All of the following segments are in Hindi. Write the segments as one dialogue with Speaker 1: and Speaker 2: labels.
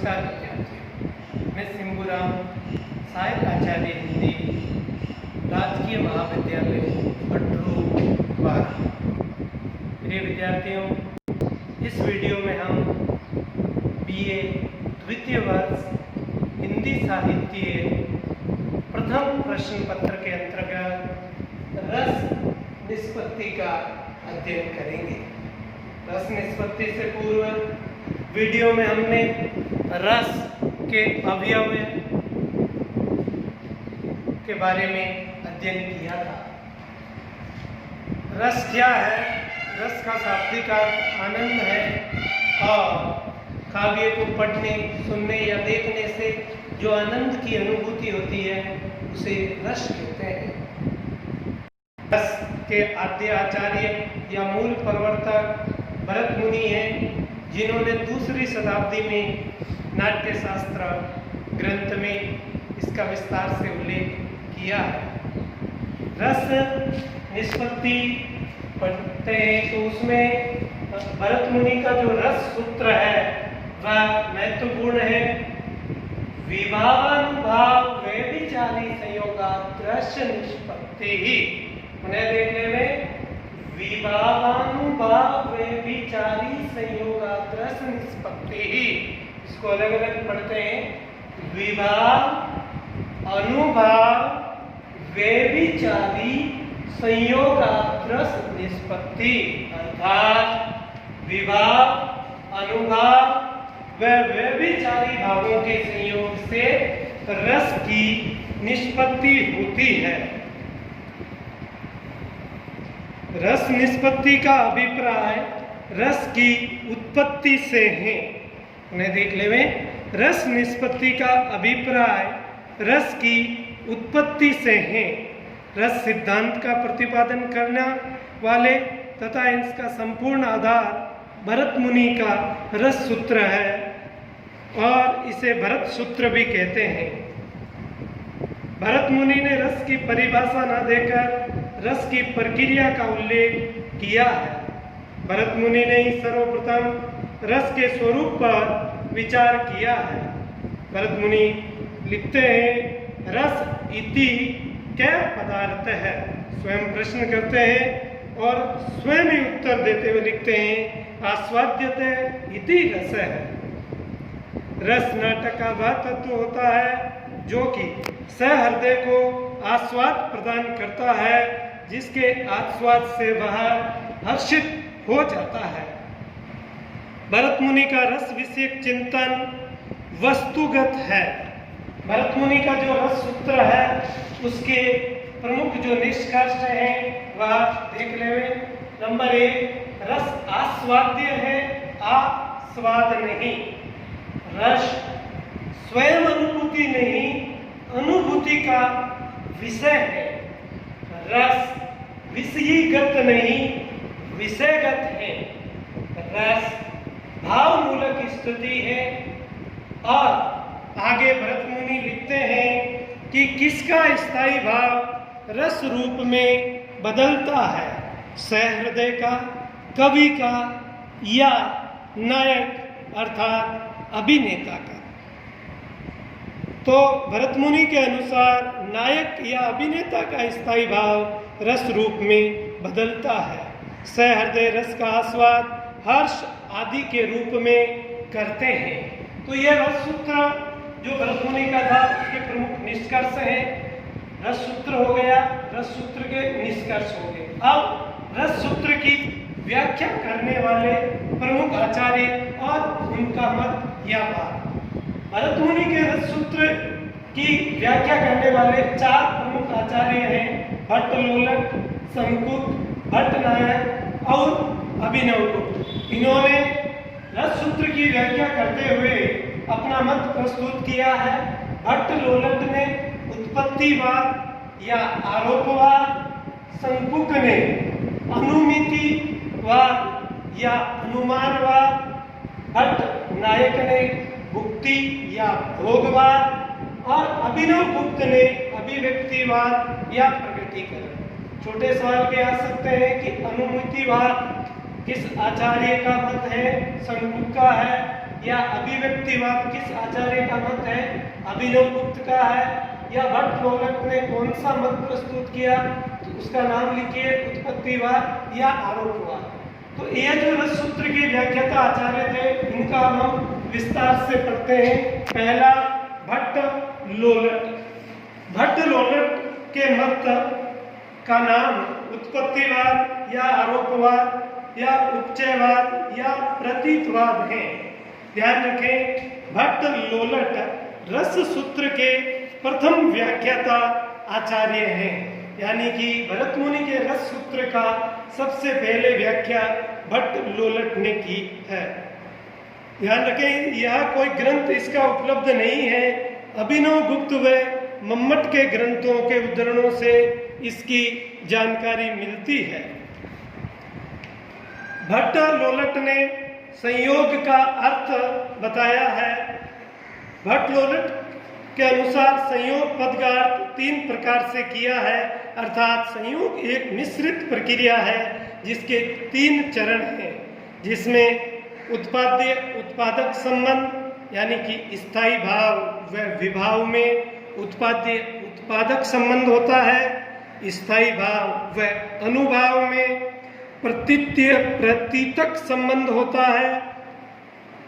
Speaker 1: नमस्कार विद्यार्थियों, मैं सिंबुराम, सहायक आचार्य हिंदी, राजकीय महाविद्यालय भट्टरू द्वारा। प्रिय विद्यार्थियों, इस वीडियो में हम BA द्वितीय वर्ष हिंदी साहित्य प्रथम प्रश्न पत्र के अंतर्गत रस निष्पत्ति का अध्ययन करेंगे। रस निष्पत्ति से पूर्व वीडियो में हमने रस के अवयव के बारे में अध्ययन किया था। रस क्या है? रस का शाब्दिक अर्थ आनंद है और काव्य को पढ़ने, सुनने या देखने से जो आनंद की अनुभूति होती है उसे रस कहते हैं। रस के आद्य आचार्य या मूल प्रवर्तक भरत मुनि हैं, जिन्होंने दूसरी शताब्दी में नाट्यशास्त्र ग्रंथ में इसका विस्तार से उल्लेख किया है। रस निष्पत्ति पढ़ते हैं तो उसमें भरत मुनि का जो रस सूत्र है वह महत्वपूर्ण है। विभावानुभाव व्यभिचारी संयोगात् रस निष्पत्ति ही। उन्हें देखने में विभावानुभाव व्यभिचारी संयोगात् रस निष्पत्ति ही। इसको अलग अलग पढ़ते हैं। विभाव अनुभाव व्यभिचारी संयोगात् रस निष्पत्ति, अर्थात विभाव अनुभाव व व्यभिचारी भावों के संयोग से रस की निष्पत्ति होती है। रस निष्पत्ति का अभिप्राय रस की उत्पत्ति से है। उन्हें देख ले में रस निष्पत्ति का अभिप्राय रस की उत्पत्ति से है। रस सिद्धांत का प्रतिपादन करने वाले तथा इसका संपूर्ण आधार भरत मुनि का रस सूत्र है और इसे भरत सूत्र भी कहते हैं। भरत मुनि ने रस की परिभाषा न देकर रस की प्रक्रिया का उल्लेख किया है। भरत मुनि ने ही सर्वप्रथम रस के स्वरूप पर विचार किया है। भरत मुनि लिखते हैं, रस इति क्या पदार्थ है? स्वयं प्रश्न करते हैं और स्वयं ही उत्तर देते हुए लिखते हैं, आस्वाद्यते इति रस है। रस नाटक का वह तत्व होता है जो कि सहृदय को आस्वाद प्रदान करता है, जिसके आस्वाद से वह हर्षित हो जाता है। भरत मुनि का रस विषयक चिंतन वस्तुगत है। भरत मुनि का जो रस सूत्र है उसके प्रमुख जो निष्कर्ष हैं वह देख लें। नंबर 1, रस आस्वाद्य है, आस्वाद नहीं। रस स्वयं अनुभूति नहीं, अनुभूति का विषय है। रस विषयीगत नहीं, विषयगत है। रस भावमूलक स्थिति है। और आगे भरत मुनि लिखते हैं कि किसका स्थायी भाव रस रूप में बदलता है? सहृदय का, कवि का या नायक अर्थात अभिनेता का। तो भरत मुनि के अनुसार नायक या अभिनेता का स्थायी भाव रस रूप में बदलता है। सहृदय रस का आस्वाद हर्ष आदि के रूप में करते हैं। तो यह रस सूत्र जो भरत मुनि का था उसके प्रमुख निष्कर्ष हैं। रस सूत्र हो गया, रस सूत्र के निष्कर्ष हो गए। अब रस सूत्र की व्याख्या करने वाले प्रमुख आचार्य और उनका मत या बात। भरत मुनि के रस सूत्र की व्याख्या करने वाले 4 प्रमुख आचार्य हैं, भट्टलोलक, शंकुक, भट्टनायक और अभिनवगुप्त। इन्होंने रस सूत्र की व्याख्या करते हुए अपना मत प्रस्तुत किया है। भट्टलोलक ने उत्पत्तिवाद या आरोपवाद, शंकुक ने अनुमितिवाद या अनुमानवाद, भट्टनायक ने भुक्ति या भोगवाद और अभिनवगुप्त ने अभिव्यक्तिवाद या प्रगतिकरण। छोटे सवाल भी आ सकते हैं कि अनुमितिवाद किस आचार्य का मत है? शंकुक का है या अभिव्यक्तिवाद किस आचार्य का मत है, अभिनव गुप्त का है या भट्ट लोलट ने कौन सा मत प्रस्तुत किया, तो उसका नाम लिखिए, उत्पत्तिवाद या आरोपवाद। तो ये जो रस सूत्र की व्याख्याता आचार्य थे, इनका हम विस्तार से पढ़ते हैं। पहला भट्ट लोलट। भट्ट लोलट के मत का नाम उत्पत्तिवाद या आरोपवाद या उपचयवाद या प्रतीतवाद है। ध्यान रखें, भट्ट लोलट रस सूत्र के प्रथम व्याख्याता आचार्य हैं, यानी कि भरत मुनि के रस सूत्र का सबसे पहले व्याख्या भट्ट लोलट ने की है। ध्यान रखें, यह कोई ग्रंथ इसका उपलब्ध नहीं है। अभिनव गुप्त व मम्मट के ग्रंथों के उद्धरणों से इसकी जानकारी मिलती है। भट्ट लोलट ने संयोग का अर्थ बताया है। भट्ट लोलट के अनुसार संयोग पद का अर्थ 3 प्रकार से किया है, अर्थात संयोग एक मिश्रित प्रक्रिया है जिसके 3 चरण हैं, जिसमें उत्पाद्य उत्पादक संबंध यानी कि स्थायी भाव व विभाव में उत्पाद्य उत्पादक संबंध होता है, स्थायी भाव व अनुभाव में प्रतीत्य प्रतीतक संबंध होता है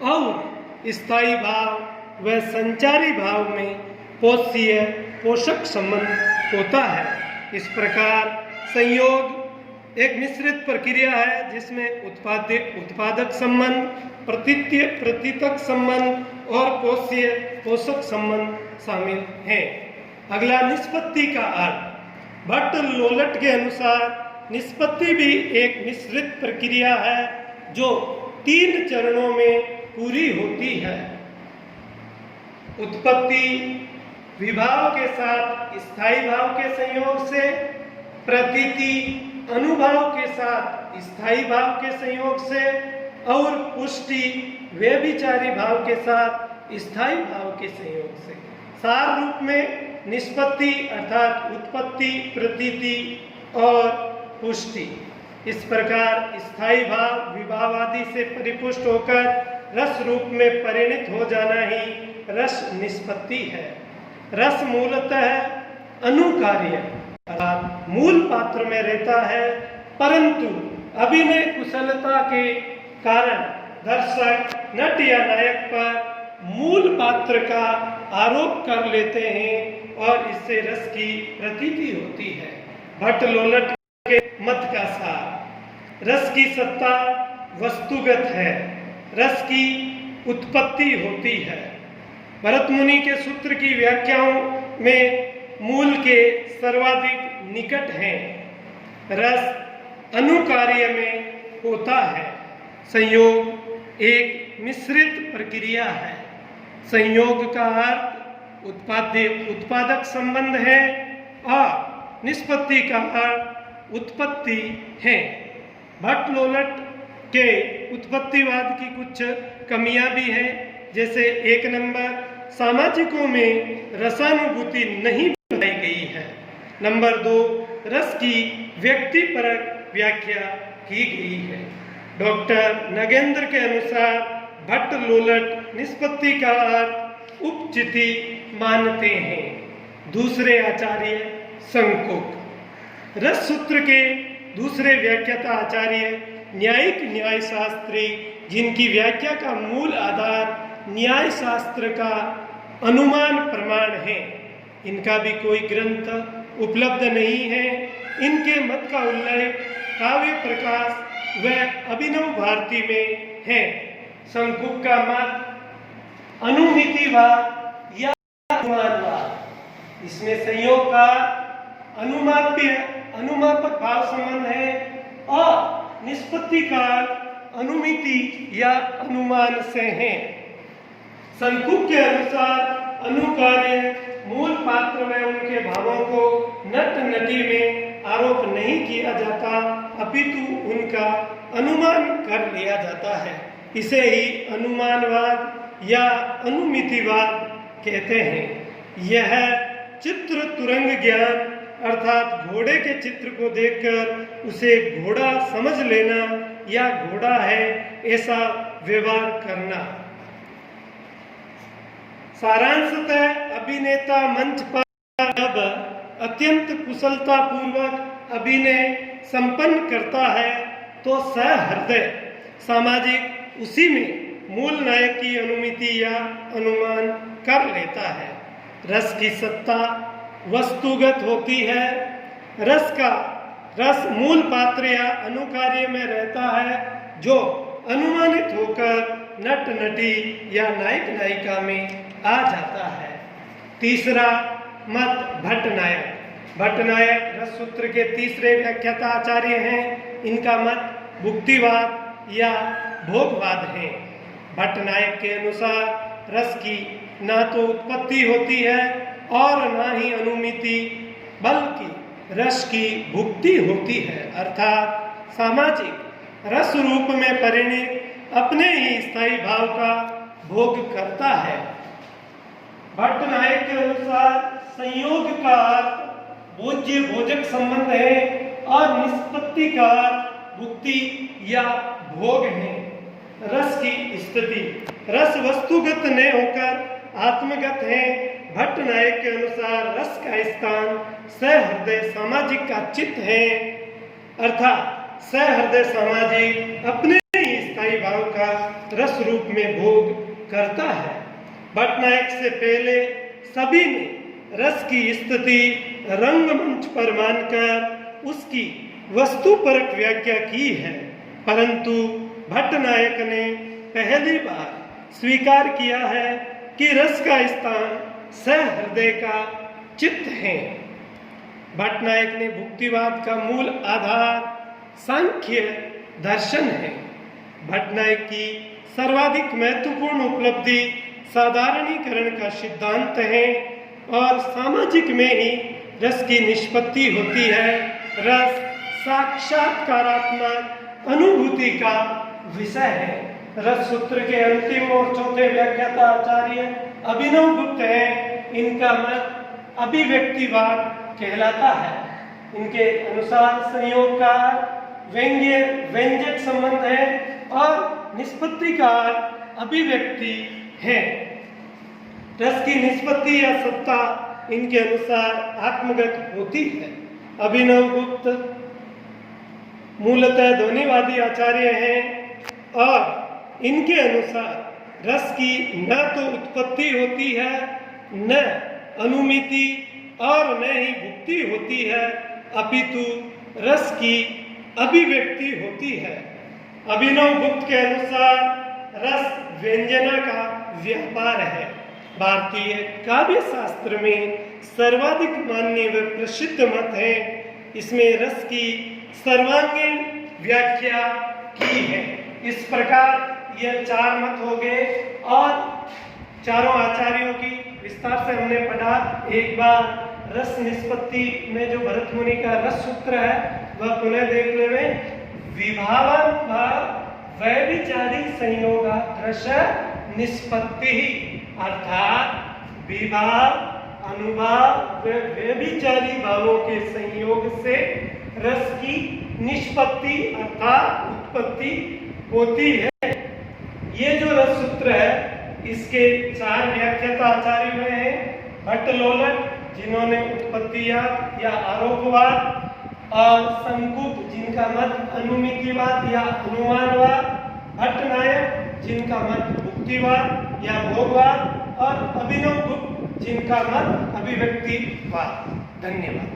Speaker 1: और स्थायी भाव व संचारी भाव में पोषीय पोषक संबंध होता है। इस प्रकार संयोग एक मिश्रित प्रक्रिया है जिसमें उत्पाद्य उत्पादक संबंध, प्रतीत्य प्रतीतक संबंध और पोषीय पोषक संबंध शामिल हैं। अगला निष्पत्ति का अर्थ। भट्ट लोलट के अनुसार निष्पत्ति भी एक मिश्रित प्रक्रिया है जो 3 चरणों में पूरी होती है। उत्पत्ति विभाव के साथ स्थायी भाव के संयोग से, प्रतीति अनुभाव के साथ स्थायी भाव के संयोग से और पुष्टि व्यभिचारी भाव के साथ स्थायी भाव के संयोग से। सार रूप में निष्पत्ति अर्थात उत्पत्ति, प्रतीति और पुष्टि। इस प्रकार स्थायी भाव विभाव आदि से परिपुष्ट होकर रस रूप में परिणत हो जाना ही रस निष्पत्ति है। रस मूलतः अनुकार्य अर्थात मूल पात्र में रहता है, परंतु अभिनय कुशलता के कारण दर्शक नट या नायक पर मूल पात्र का आरोप कर लेते हैं और इससे रस की प्रतीति होती है। भट्ट लोलट के मत का सार। रस की सत्ता वस्तुगत है, रस की उत्पत्ति होती है। भरत मुनि के सूत्र की व्याख्याओं में मूल के सर्वाधिक निकट हैं। रस अनुकार्य में होता है। संयोग एक मिश्रित प्रक्रिया है। संयोग का अर्थ उत्पाद्य उत्पादक संबंध है और निष्पत्ति का अर्थ उत्पत्ति है। भट्ट लोलट के उत्पत्तिवाद की कुछ कमियां भी हैं, जैसे 1 नंबर सामाजिकों में रसानुभूति नहीं बताई गई है। नंबर 2 रस की व्यक्तिपरक व्याख्या की गई है। डॉक्टर नगेंद्र के अनुसार भट्ट लोलट निष्पत्ति का अर्थ उपचिति मानते हैं। दूसरे आचार्य संकुक। रस सूत्र के दूसरे व्याख्याता आचार्य न्यायिक न्याय शास्त्री, जिनकी व्याख्या का मूल आधार न्याय शास्त्र का अनुमान प्रमाण है। इनका भी कोई ग्रंथ उपलब्ध नहीं है। इनके मत का उल्लेख काव्य प्रकाश व अभिनव भारती में है। संकुक का मत अनुमितिवाद या अनुमानवाद। इसमें संयोग का अनुमापक भाव संबंध है और निष्पत्ति का अनुमिति या अनुमान से है। संकुक के अनुसार अनुकार्य मूल पात्र में उनके भावों को नट नटी में आरोप नहीं किया जाता, अपितु उनका अनुमान कर लिया जाता है। इसे ही अनुमानवाद या अनुमितिवाद कहते हैं। यह चित्र तुरंग ज्ञान अर्थात घोड़े के चित्र को देखकर उसे घोड़ा समझ लेना या घोड़ा है ऐसा व्यवहार करना। सारांशतः अभिनेता मंच पर जब अत्यंत कुशलता पूर्वक अभिनय संपन्न करता है तो सहृदय सामाजिक उसी में मूल नायक की अनुमिति या अनुमान कर लेता है। रस की सत्ता वस्तुगत होती है। रस मूल पात्र या अनुकार्य में रहता है जो अनुमानित होकर नट नटी या नायक नायिका में आ जाता है। तीसरा मत भट्टनायक रस सूत्र के तीसरे व्याख्याता आचार्य हैं। इनका मत भुक्तिवाद या भोगवाद है। भट्टनायक के अनुसार रस की ना तो उत्पत्ति होती है और ना ही अनुमिति, बल्कि रस की भुक्ति होती है, अर्थात सामाजिक रस रूप में परिणित अपने ही स्थायी भाव का भोग करता है। भट्टनायक के अनुसार संयोग का भोज्य भोजक संबंध है और निष्पत्ति का भुक्ति या भोग है। रस की स्थिति रस वस्तुगत न होकर आत्मगत है। भट्टनायक के अनुसार रस का स्थान सहृदय सामाजिक का चित्त है, अर्थात सहृदय सामाजिक अपने ही स्थायी भाव का रस रूप में भोग करता है। भट्टनायक से पहले सभी ने रस की स्थिति रंगमंच पर मानकर उसकी वस्तुपरक व्याख्या की है, परंतु भट्टनायक ने पहली बार स्वीकार किया है कि रस का स्थान सहृदय का चित्त है। भट्टनायक ने भुक्तिवाद का मूल आधार सांख्य दर्शन है। भट्टनायक की सर्वाधिक महत्वपूर्ण उपलब्धि साधारणीकरण का सिद्धांत है और सामाजिक में ही रस की निष्पत्ति होती है। रस साक्षात्कारात्मक अनुभूति का विषय है। रस सूत्र के अंतिम और चौथे व्याख्याता आचार्य अभिनव गुप्त हैं। इनका मत अभिव्यक्तिवाद कहलाता है। इनके अनुसार संयोग का व्यंजक संबंध है और निष्पत्ति का अभिव्यक्ति है। रस की निष्पत्ति या सत्ता इनके अनुसार आत्मगत होती है। अभिनव गुप्त मूलतः ध्वनिवादी आचार्य हैं और इनके अनुसार रस की न तो उत्पत्ति होती है, न अनुमिति और न ही भुक्ति होती है, अपितु रस की अभिव्यक्ति होती है। अभिनव गुप्त के अनुसार रस व्यंजना का व्यापार है। भारतीय काव्य शास्त्र में सर्वाधिक मान्य व प्रसिद्ध मत है। इसमें रस की सर्वांगीण व्याख्या की है। इस प्रकार यह चार मत हो गए और चारों आचार्यों की विस्तार से हमने पढ़ा। एक बार रस निष्पत्ति में जो भरत मुनि का रस सूत्र है वह पुनः देख लेवे। विभावानुभाव वैभिचारी संयोगा रस निष्पत्ति, अर्थात विभाव अनुभाव व व्यभिचारी भावों के संयोग से रस की निष्पत्ति अर्थात उत्पत्ति होती है। ये जो रस सूत्र है इसके चार व्याख्याता आचार्य हुए हैं। भट्टलोलक जिन्होंने उत्पत्तिवाद या आरोपवाद, और संकुप जिनका मत अनुमितिवाद या अनुमानवाद, भट्टनायक जिनका मत भुक्तिवाद या भोगवाद और अभिनव गुप्त जिनका मत अभिव्यक्तिवाद। धन्यवाद।